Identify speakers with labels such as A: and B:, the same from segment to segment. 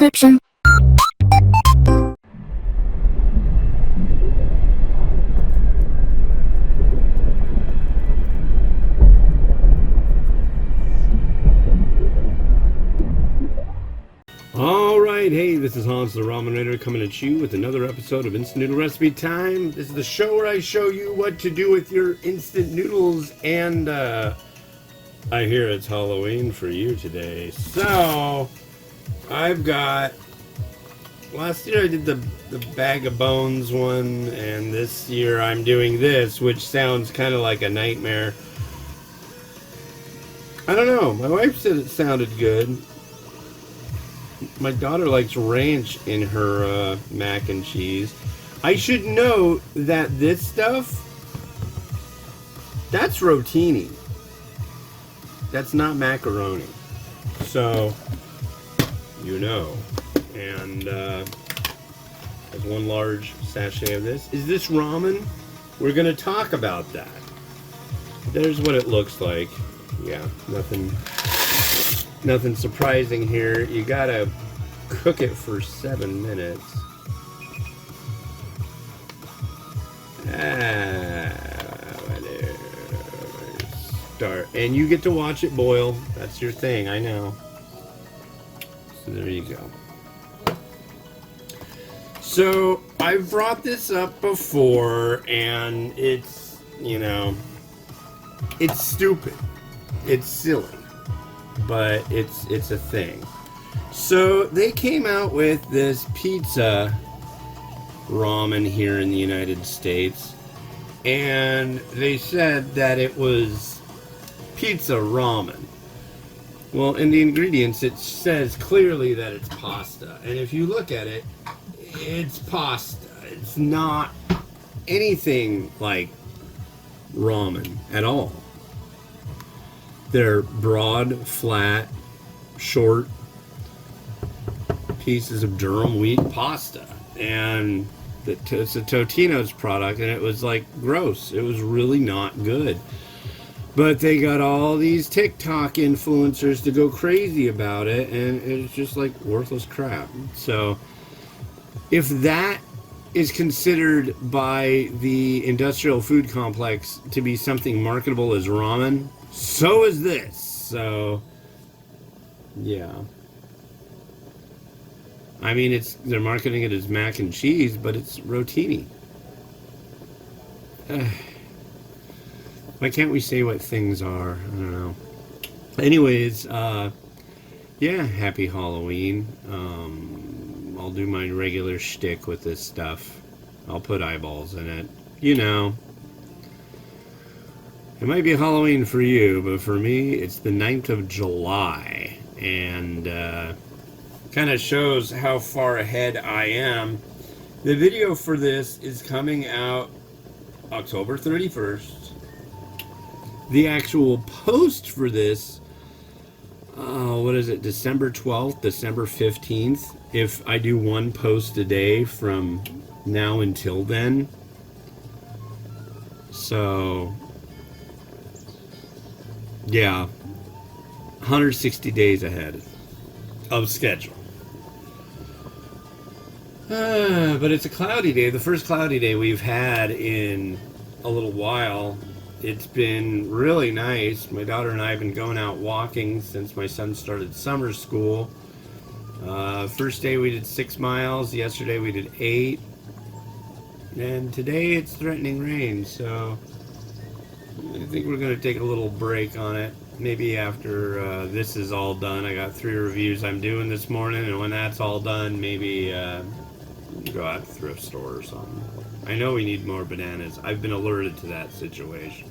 A: description.
B: Alright, hey, this is Hans the Ramen Raider coming at you with another episode of Instant Noodle Recipe Time. This is the show where I show you what to do with your instant noodles, and I hear it's Halloween for you today. So, I've got, last year I did the bag of bones one, and this year I'm doing this, which sounds kind of like a nightmare. I don't know, my wife said it sounded good. My daughter likes ranch in her mac and cheese. I should note that this stuff, that's rotini. That's not macaroni. So, you know. And there's one large sachet of this. Is this ramen? We're going to talk about that. There's what it looks like. Yeah, nothing surprising here. You gotta cook it for 7 minutes. Start. And you get to watch it boil. That's your thing, I know. So there you go. So, I've brought this up before, and it's, you know, it's stupid. It's silly. But it's a thing. So they came out with this pizza ramen here in the United States, and they said that it was pizza ramen. Well, in the ingredients it says clearly that it's pasta, and if you look at it, it's pasta. It's not anything like ramen at all. They're broad, flat, short pieces of durum wheat pasta. And it's a Totino's product, and it was like gross. It was really not good. But they got all these TikTok influencers to go crazy about it, and it's just like worthless crap. So, if that is considered by the industrial food complex to be something marketable as ramen, so is this. So, yeah. I mean, they're marketing it as mac and cheese, but it's rotini. Why can't we say what things are? I don't know. Anyways, yeah, happy Halloween. I'll do my regular shtick with this stuff. I'll put eyeballs in it. You know. It might be Halloween for you, but for me, it's the 9th of July. And kind of shows how far ahead I am. The video for this is coming out October 31st. The actual post for this, what is it, December 12th, December 15th, if I do one post a day from now until then. So, yeah, 160 days ahead of schedule. But it's a cloudy day, the first cloudy day we've had in a little while. It's been really nice. My daughter and I have been going out walking since my son started summer school. First day we did 6 miles, yesterday we did 8. And today it's threatening rain, so I think we're going to take a little break on it. Maybe after this is all done. I got 3 reviews I'm doing this morning, and when that's all done, maybe go out to the thrift store or something. I know we need more bananas. I've been alerted to that situation.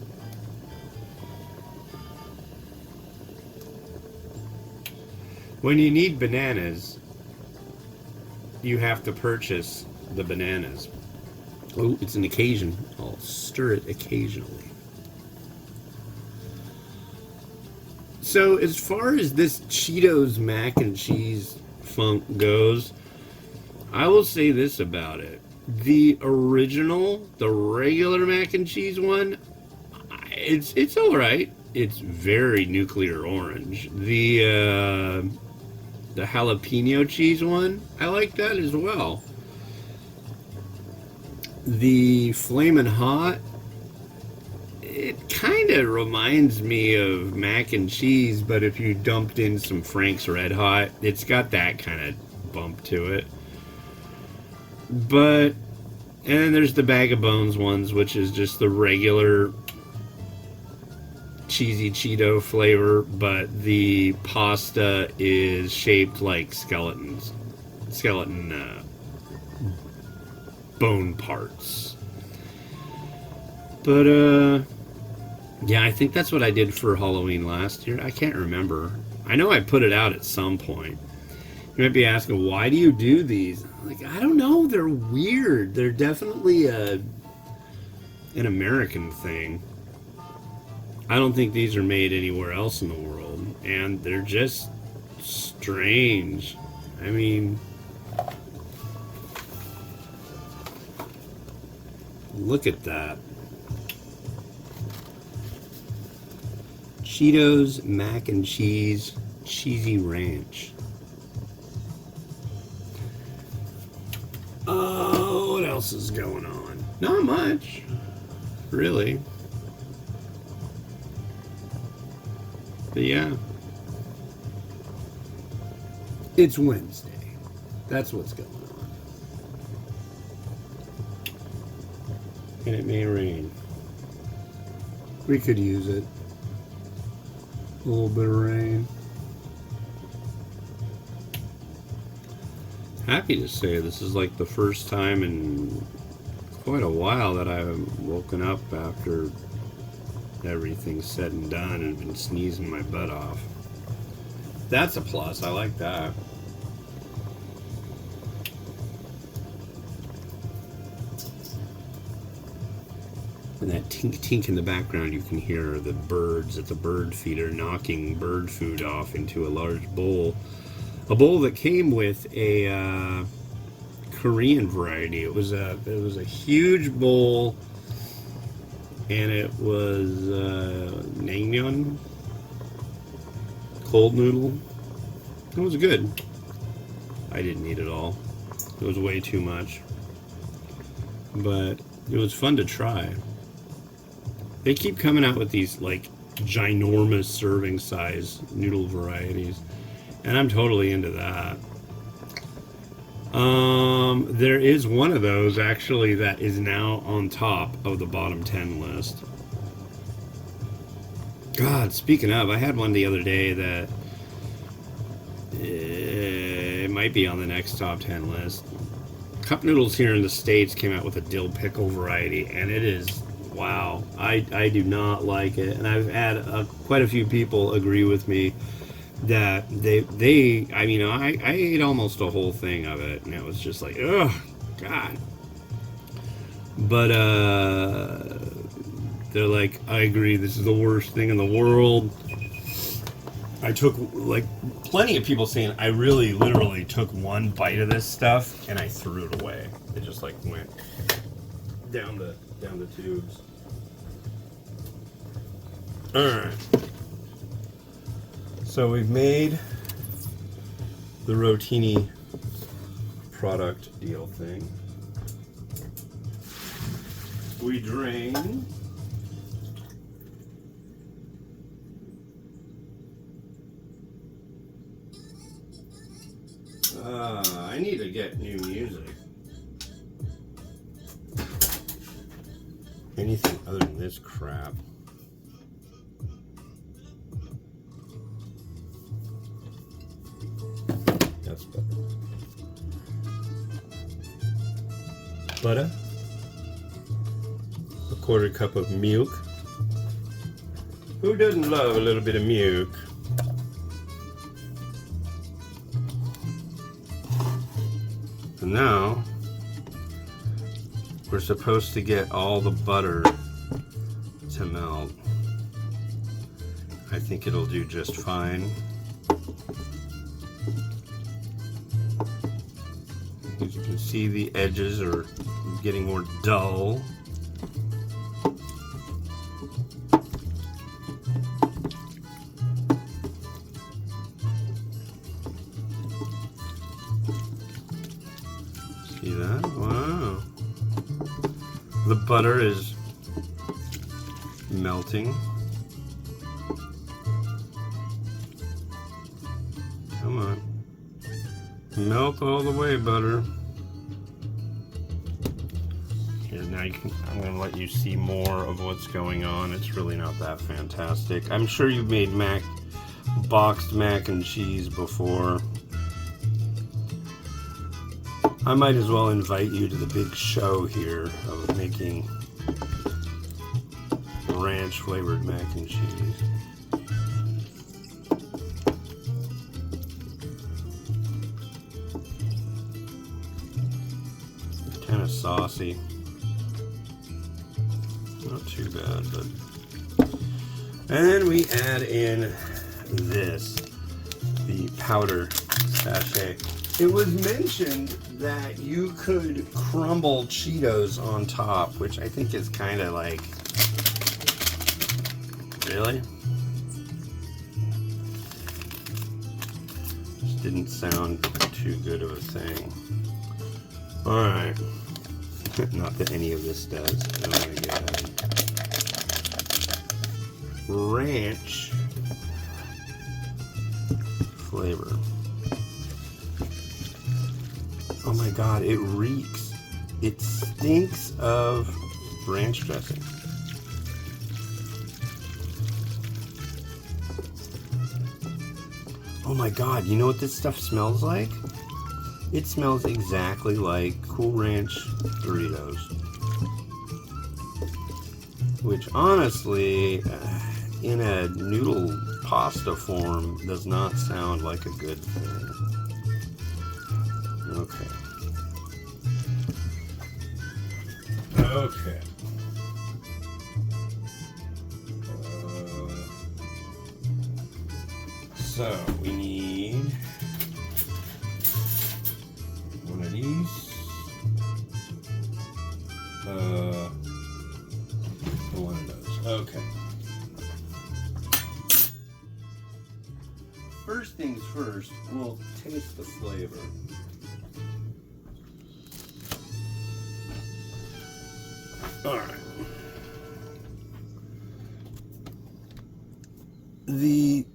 B: When you need bananas, you have to purchase the bananas. Oh, it's an occasion. I'll stir it occasionally. So as far as this Cheetos mac and cheese funk goes, I will say this about it. The original, the regular mac and cheese one, it's all right. It's very nuclear orange. The the jalapeno cheese one, I like that as well. The Flamin' Hot, it kind of reminds me of mac and cheese, but if you dumped in some Frank's Red Hot, it's got that kind of bump to it. But, and then there's the Bag of Bones ones, which is just the regular cheesy Cheeto flavor, but the pasta is shaped like skeleton bone parts. But yeah, I think that's what I did for Halloween last year. I can't remember. I know I put it out at some point. You might be asking, why do you do these? Like, I don't know, they're weird. They're definitely an American thing. I don't think these are made anywhere else in the world, and they're just strange. I mean, look at that. Cheetos mac and cheese cheesy ranch. Oh, what else is going on? Not much, really. But yeah, it's Wednesday. That's what's going on. And it may rain. We could use it. A little bit of rain. Happy to say this is like the first time in quite a while that I've woken up after everything's said and done and been sneezing my butt off. That's a plus. I like that. And that tink tink in the background, you can hear the birds at the bird feeder knocking bird food off into a large bowl. A bowl that came with a Korean variety. It was a huge bowl, and it was naengmyeon, cold noodle. It was good. I didn't eat it all. It was way too much, but it was fun to try. They keep coming out with these like ginormous serving size noodle varieties, and I'm totally into that. There is one of those actually that is now on top of the bottom 10 list. God, speaking of, I had one the other day that it might be on the next top 10 list. Cup noodles here in the States came out with a dill pickle variety, and it is, wow, I do not like it. And I've had quite a few people agree with me that I mean, I ate almost a whole thing of it, and it was just like, ugh, God. But they're like, I agree, this is the worst thing in the world. I took, like, plenty of people saying, I really literally took one bite of this stuff and I threw it away. It just like went down the tubes. Alright. So we've made the Rotini product deal thing. We drain I need to get new music. Anything other than this crap. That's better. Butter. A quarter cup of milk. Who doesn't love a little bit of milk? And now we're supposed to get all the butter to melt. I think it'll do just fine. As you can see, the edges are getting more dull. butter is melting. Come on. Melt all the way, butter. Here, now I'm going to let you see more of what's going on. It's really not that fantastic. I'm sure you've made boxed mac and cheese before. I might as well invite you to the big show here of making ranch flavored mac and cheese. Kind of saucy. Not too bad, but. And then we add in this, the powder sachet. It was mentioned that you could crumble Cheetos on top, which I think is kind of like, really? Just didn't sound too good of a thing. Alright. Not that any of this does. I'm going to get ranch flavor. Oh my god, it reeks. It stinks of ranch dressing. Oh my god, you know what this stuff smells like? It smells exactly like Cool Ranch Doritos. Which honestly, in a noodle pasta form, does not sound like a good thing. Okay. Okay. So we need one of these. One of those. Okay. First things first, we'll taste the flavor. Alright. The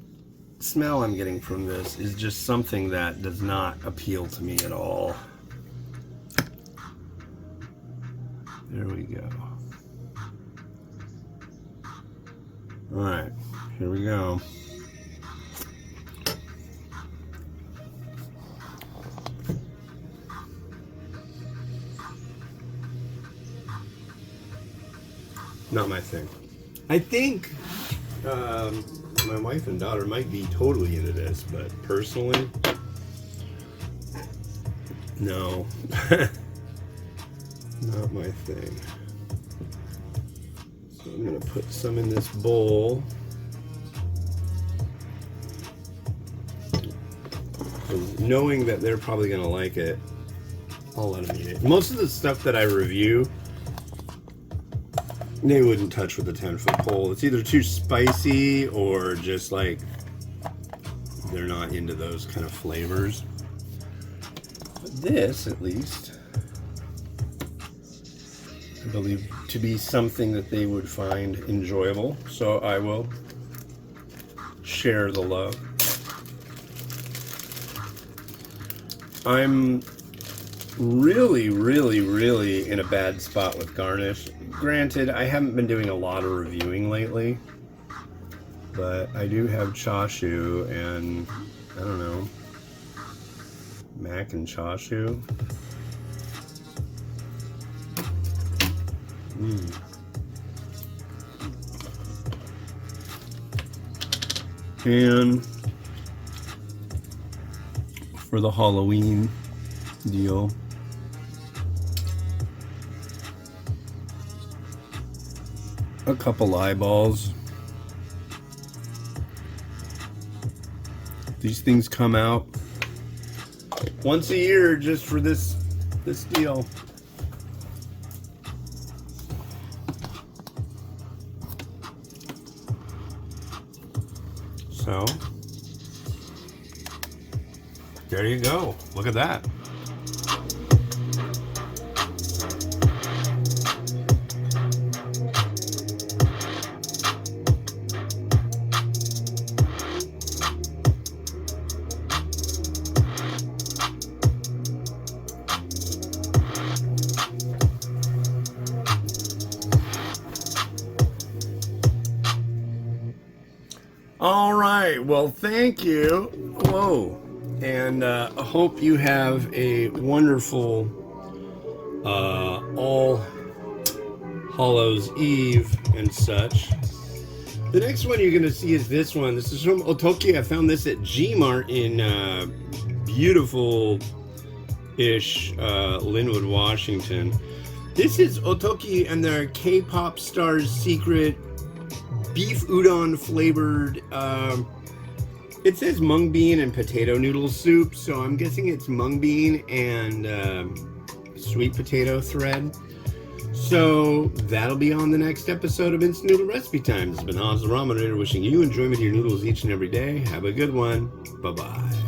B: smell I'm getting from this is just something that does not appeal to me at all. There we go. Alright, here we go. Not my thing. I think my wife and daughter might be totally into this, but personally, no. Not my thing. So I'm going to put some in this bowl. Knowing that they're probably going to like it, I'll let them eat it. Most of the stuff that I review, they wouldn't touch with a 10-foot pole. It's either too spicy or just like they're not into those kind of flavors. But this, at least, I believe to be something that they would find enjoyable. So I will share the love. I'm really in a bad spot with garnish. Granted, I haven't been doing a lot of reviewing lately, but I do have chashu and, I don't know, mac and chashu. And for the Halloween deal, a couple eyeballs. These things come out once a year just for this deal. So there you go. Look at that. All right. Well, thank you. Whoa. And I hope you have a wonderful All Hallows Eve and such. The next one you're going to see is this one. This is from Otoki. I found this at G-Mart in beautiful-ish Linwood, Washington. This is Otoki and their K-pop star's secret beef udon flavored. It says mung bean and potato noodle soup, so I'm guessing it's mung bean and sweet potato thread. So that'll be on the next episode of Instant Noodle Recipe Time. This has been Oz the Ramen Rater wishing you enjoyment of your noodles each and every day. Have a good one. Bye-bye.